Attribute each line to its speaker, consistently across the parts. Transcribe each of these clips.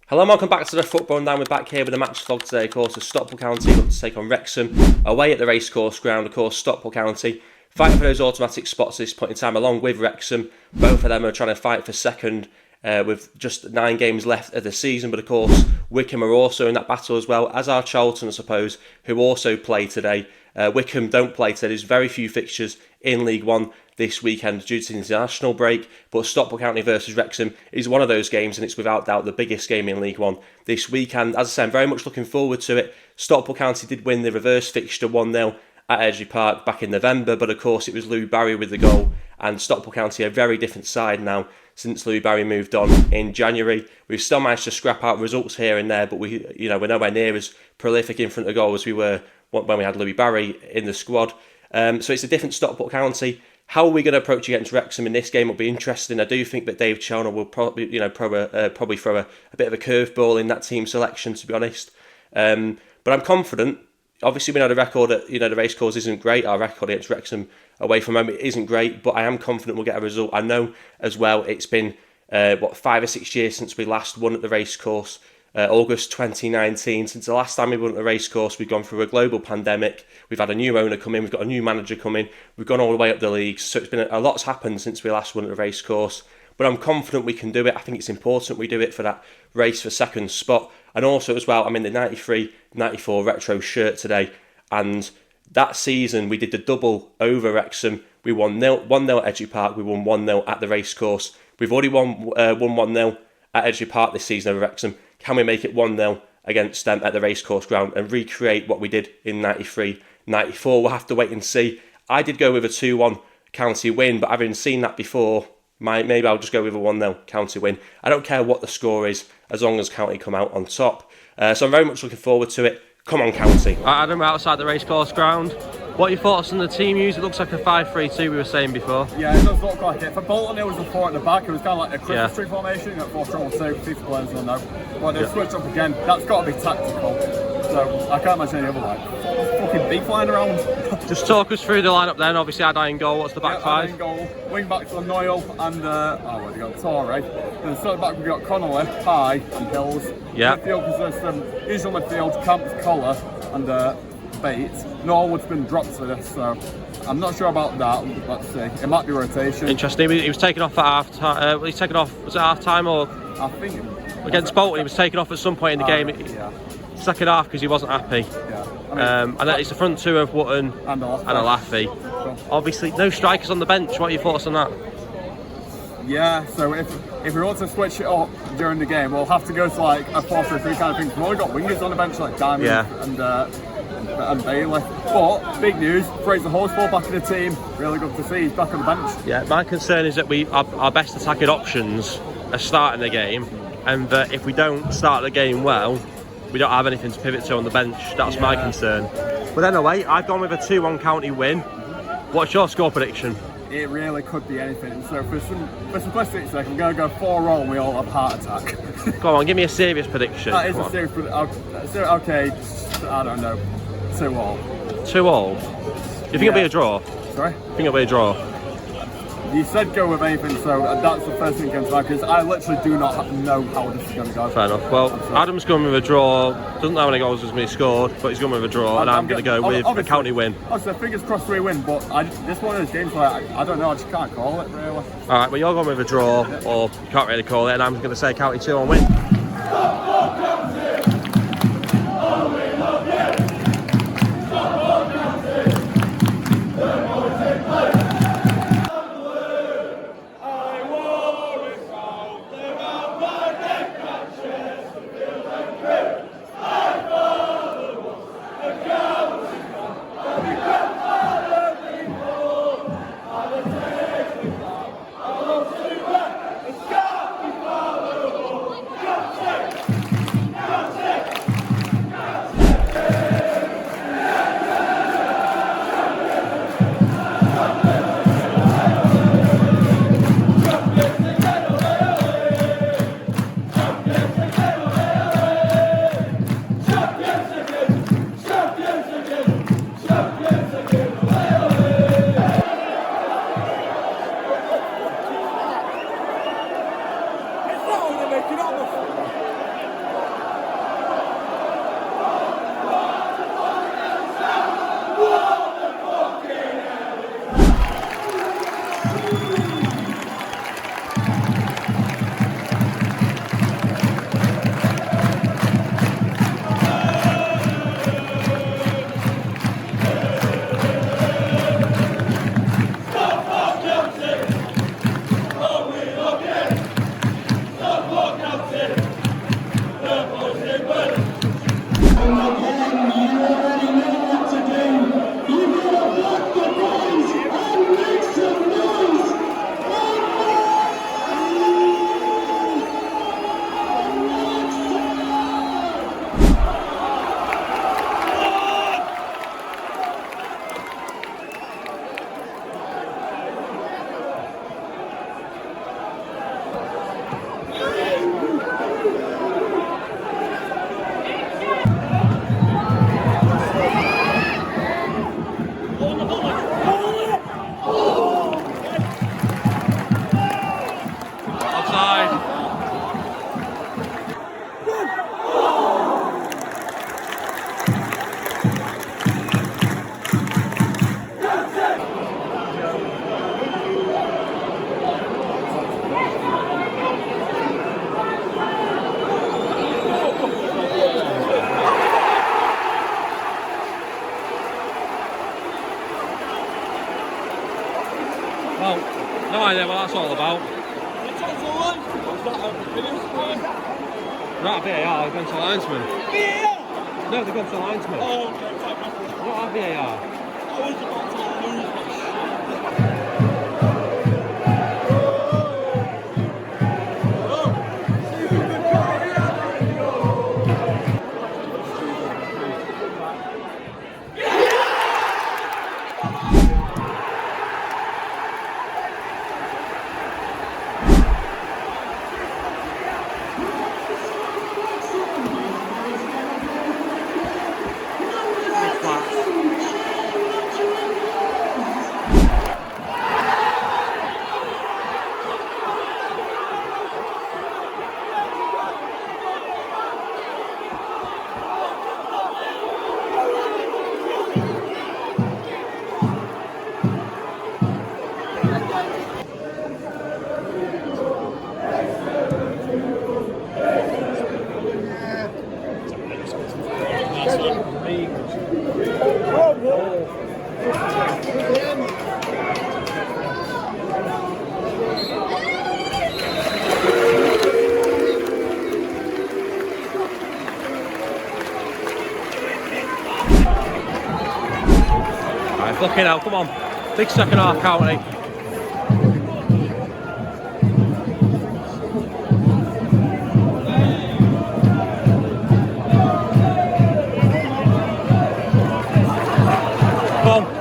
Speaker 1: Hello and welcome back to the Football Rundown. We're back here with a match vlog today. Of course, as Stockport County look to take on Wrexham away at the Racecourse ground. Of course, Stockport County fighting for those automatic spots at this point in time, along with Wrexham. Both of them are trying to fight for second with just 9 games left of the season. But of course, Wycombe are also in that battle as well, as are Charlton, I suppose, who also play today. Wycombe don't play today. There's very few fixtures in League One this weekend due to the international break, but Stockport County versus Wrexham is one of those games, and it's without doubt the biggest game in League One this weekend. As I say, I'm very much looking forward to it. Stockport County did win the reverse fixture 1-0 at Edgeley Park back in November, but of course it was Louis Barry with the goal, and Stockport County are a very different side now since Louis Barry moved on in January. We've still managed to scrap out results here and there, but we're nowhere near as prolific in front of goal as we were when we had Louis Barry in the squad. So it's a different Stockport County. How are we going to approach against Wrexham in this game will be interesting. I do think that Dave Chelner will probably throw a bit of a curveball in that team selection, to be honest. But I'm confident. Obviously, we know the record at the Racecourse isn't great. Our record against Wrexham away from home isn't great, but I am confident we'll get a result. I know as well it's been 5 or 6 years since we last won at the Racecourse. August 2019. Since the last time we won at the Racecourse, we've gone through a global pandemic. We've had a new owner come in. We've got a new manager come in. We've gone all the way up the leagues. So it's been a lot's happened since we last won at the Racecourse. But I'm confident we can do it. I think it's important we do it for that race for second spot. And also as well, I'm in the 93-94 retro shirt today. And that season, we did the double over Wrexham. We won 1-0 at Edgeley Park. We won 1-0 at the Racecourse. We've already won 1-0 at Edgeley Park this season over Wrexham. Can we make it 1-0 against them at the Racecourse ground and recreate what we did in 93-94? We'll have to wait and see. I did go with a 2-1 County win, but having seen that before, maybe I'll just go with a 1-0 County win. I don't care what the score is, as long as County come out on top. So I'm very much looking forward to it. Come on, County.
Speaker 2: Adam, we're outside the Racecourse ground. What are your thoughts on the team use? It looks like a 5-3-2 we were saying before.
Speaker 3: Yeah, it does look like it. For Bolton, it was a 4 at the back. It was kind of like a Christmas tree formation. You got 4 strong 2, 50 players will know. But they've switched up again. That's got to be tactical. So I can't imagine any other way. Fucking beef flying around.
Speaker 2: Just talk us through the lineup then. Obviously, Adai in goal. What's the back five?
Speaker 3: In goal. Wing backs are Noyle and where we got Torre. Then centre back we've got Connolly, High, and Hills.
Speaker 2: Yeah.
Speaker 3: Midfield position, usual midfield, Camps, Collar, and Bates. Norwood's been dropped for this, so I'm not sure about that. Let's see. It might be rotation.
Speaker 2: Interesting. He was taken off at half time. He's taken off. Was it half time or?
Speaker 3: I think
Speaker 2: against Bolton, he was taken off at some point in the game.
Speaker 3: Yeah.
Speaker 2: Second half because he wasn't happy.
Speaker 3: Yeah.
Speaker 2: And then it's the front two of Wootton and Alafi.
Speaker 3: Cool.
Speaker 2: Obviously, no strikers on the bench. What are your thoughts on that?
Speaker 3: Yeah, so if we want to switch it up during the game, we'll have to go to like a 4-3-3 kind of thing. We've already got wingers on the bench like Diamond and Bailey. But big news, Fraser Horsfall back in the team. Really good to see he's back on the bench.
Speaker 2: Yeah, my concern is that our best attacking options are starting the game, and that if we don't start the game well, we don't have anything to pivot to on the bench. That's my concern. But anyway, I've gone with a 2-1 County win. What's your score prediction?
Speaker 3: It really could be anything. So for simplicity's sake, I'm going to go 4-0 and we all have heart attack.
Speaker 2: Go on, give me a serious prediction.
Speaker 3: That is a serious prediction. Okay, I don't know. 2-all.
Speaker 2: 2-all? You think it'll be a draw?
Speaker 3: Sorry?
Speaker 2: I think it'll be a draw.
Speaker 3: You said go with anything, so that's the first thing that comes to mind, because I literally do not know how this is going to go.
Speaker 2: Fair enough. Well, Adam's gone with a draw. Doesn't know how many goals has been scored, but he's gone with a draw, and I'm going to go with a County win.
Speaker 3: Obviously, fingers crossed we win, but this one of those games where I don't know, I just can't call it, really.
Speaker 2: Alright, well, you're going with a draw, or you can't really call it, and I'm going to say County 2-1 win. I know what that's all about. Not a VAR, they've gone to linesman. VAR? No, they've gone to linesman. Oh, okay. Not a VAR. I was about to lose my shit. Fucking hell, come on. Big second half, County. Come on.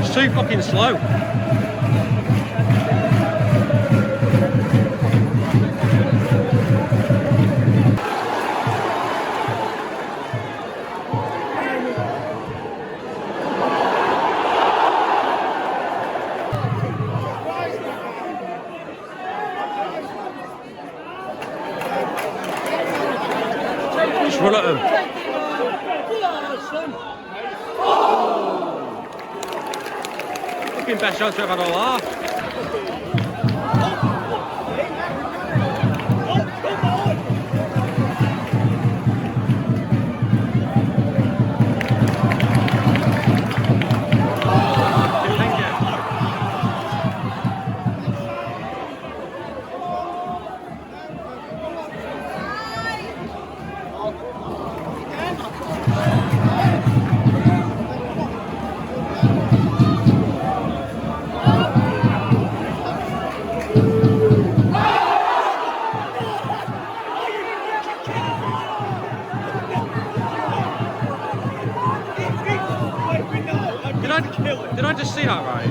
Speaker 2: It's too fucking slow. Just run at them. Fucking best chance we've had all half. Did I just see that right?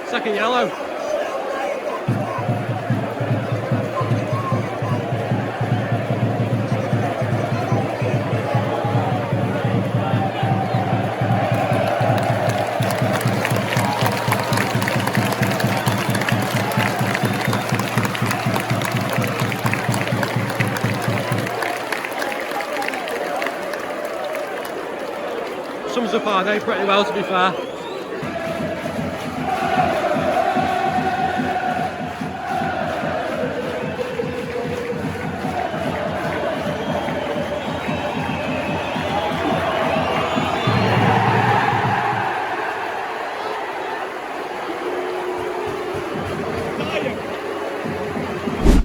Speaker 2: Second yellow. Sums up our day pretty well, to be fair.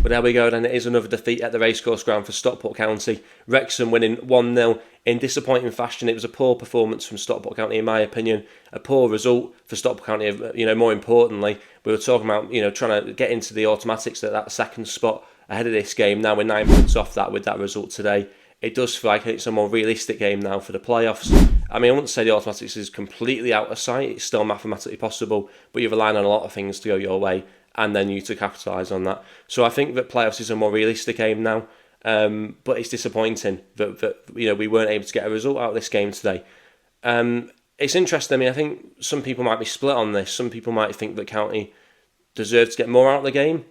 Speaker 1: With there we go, then it is another defeat at the Racecourse ground for Stockport County. Wrexham winning 1-0 in disappointing fashion. It was a poor performance from Stockport County, in my opinion. A poor result for Stockport County. More importantly, we were talking about, trying to get into the automatics at that second spot ahead of this game. Now we're 9 points off that with that result today. It does feel like it's a more realistic game now for the playoffs. I wouldn't say the automatics is completely out of sight. It's still mathematically possible, but you're relying on a lot of things to go your way, and then you to capitalise on that. So I think that playoffs is a more realistic game now, but it's disappointing that we weren't able to get a result out of this game today. It's interesting. I think some people might be split on this. Some people might think that County deserved to get more out of the game,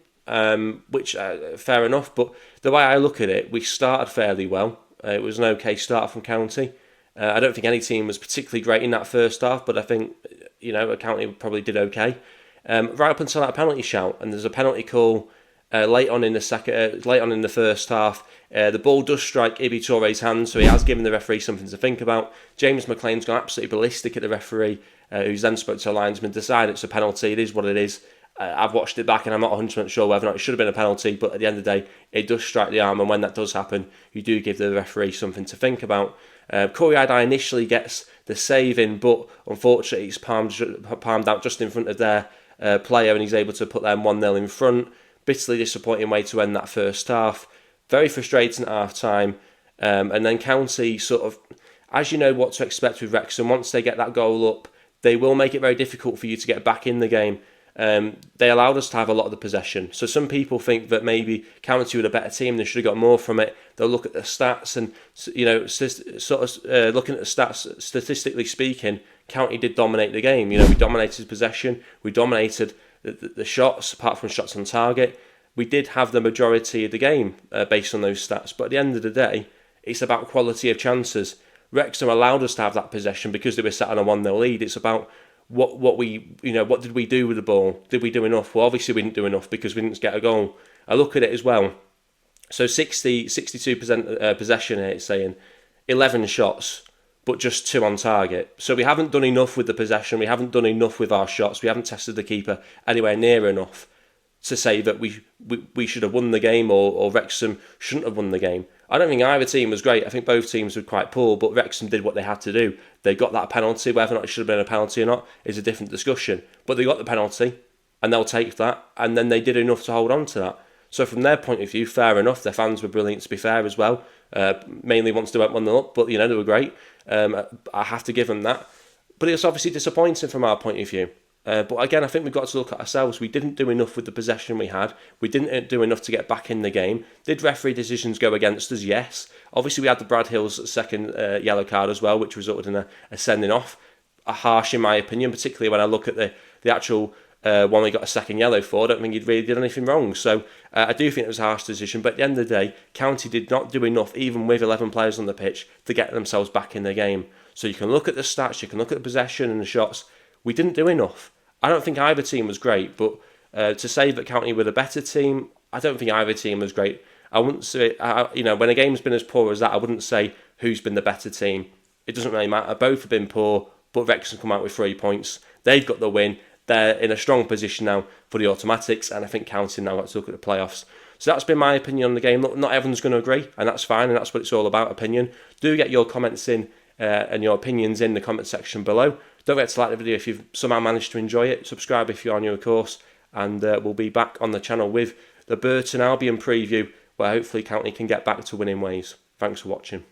Speaker 1: which fair enough. But the way I look at it, we started fairly well. It was an okay start from County. I don't think any team was particularly great in that first half, but I think County probably did okay. Right up until that penalty shout, and there's a penalty call late on in the first half. The ball does strike Ibi Touré's hand, so he has given the referee something to think about. James McLean's gone absolutely ballistic at the referee, who's then spoke to a linesman, decided it's a penalty. It is what it is. I've watched it back and I'm not 100% sure whether or not it should have been a penalty, but at the end of the day, it does strike the arm, and when that does happen, you do give the referee something to think about. Corey Idai initially gets the save in, but unfortunately he's palmed out just in front of their player, and he's able to put them 1-0 in front. Bitterly disappointing way to end that first half. Very frustrating at half time. And then County sort of, as you know what to expect with Wrexham, once they get that goal up, they will make it very difficult for you to get back in the game. They allowed us to have a lot of the possession. So some people think that maybe County were a better team, they should have got more from it. They'll look at the stats and, looking at the stats, statistically speaking, County did dominate the game. We dominated possession, we dominated the shots, apart from shots on target. We did have the majority of the game based on those stats. But at the end of the day, it's about quality of chances. Wrexham allowed us to have that possession because they were sat on a 1-0 lead. It's about what did we do with the ball? Did we do enough? Well, obviously we didn't do enough because we didn't get a goal. I look at it as well. So 62% possession here, it's saying 11 shots, but just 2 on target. So we haven't done enough with the possession. We haven't done enough with our shots. We haven't tested the keeper anywhere near enough to say that we should have won the game, or Wrexham shouldn't have won the game. I don't think either team was great. I think both teams were quite poor, but Wrexham did what they had to do. They got that penalty. Whether or not it should have been a penalty or not is a different discussion. But they got the penalty, and they'll take that, and then they did enough to hold on to that. So from their point of view, fair enough. Their fans were brilliant, to be fair, as well. Mainly once they went 1-0 up, but they were great. I have to give them that. But it's obviously disappointing from our point of view. But again, I think we've got to look at ourselves. We didn't do enough with the possession we had. We didn't do enough to get back in the game. Did referee decisions go against us? Yes. Obviously, we had the Brad Hills second yellow card as well, which resulted in a sending off. A harsh, in my opinion, particularly when I look at the actual one we got a second yellow for. I don't think he really did anything wrong. So I do think it was a harsh decision. But at the end of the day, County did not do enough, even with 11 players on the pitch, to get themselves back in the game. So you can look at the stats, you can look at the possession and the shots. We didn't do enough. I don't think either team was great, but to say that County were the better team, I don't think either team was great. I wouldn't say, when a game's been as poor as that, I wouldn't say who's been the better team. It doesn't really matter. Both have been poor, but Wrexham come out with 3 points. They've got the win. They're in a strong position now for the automatics, and I think County now got to look at the playoffs. So that's been my opinion on the game. Look, not everyone's going to agree, and that's fine, and that's what it's all about, opinion. Do get your comments in and your opinions in the comment section below. Don't forget to like the video if you've somehow managed to enjoy it. Subscribe if you are new, of course. And we'll be back on the channel with the Burton Albion preview, where hopefully County can get back to winning ways. Thanks for watching.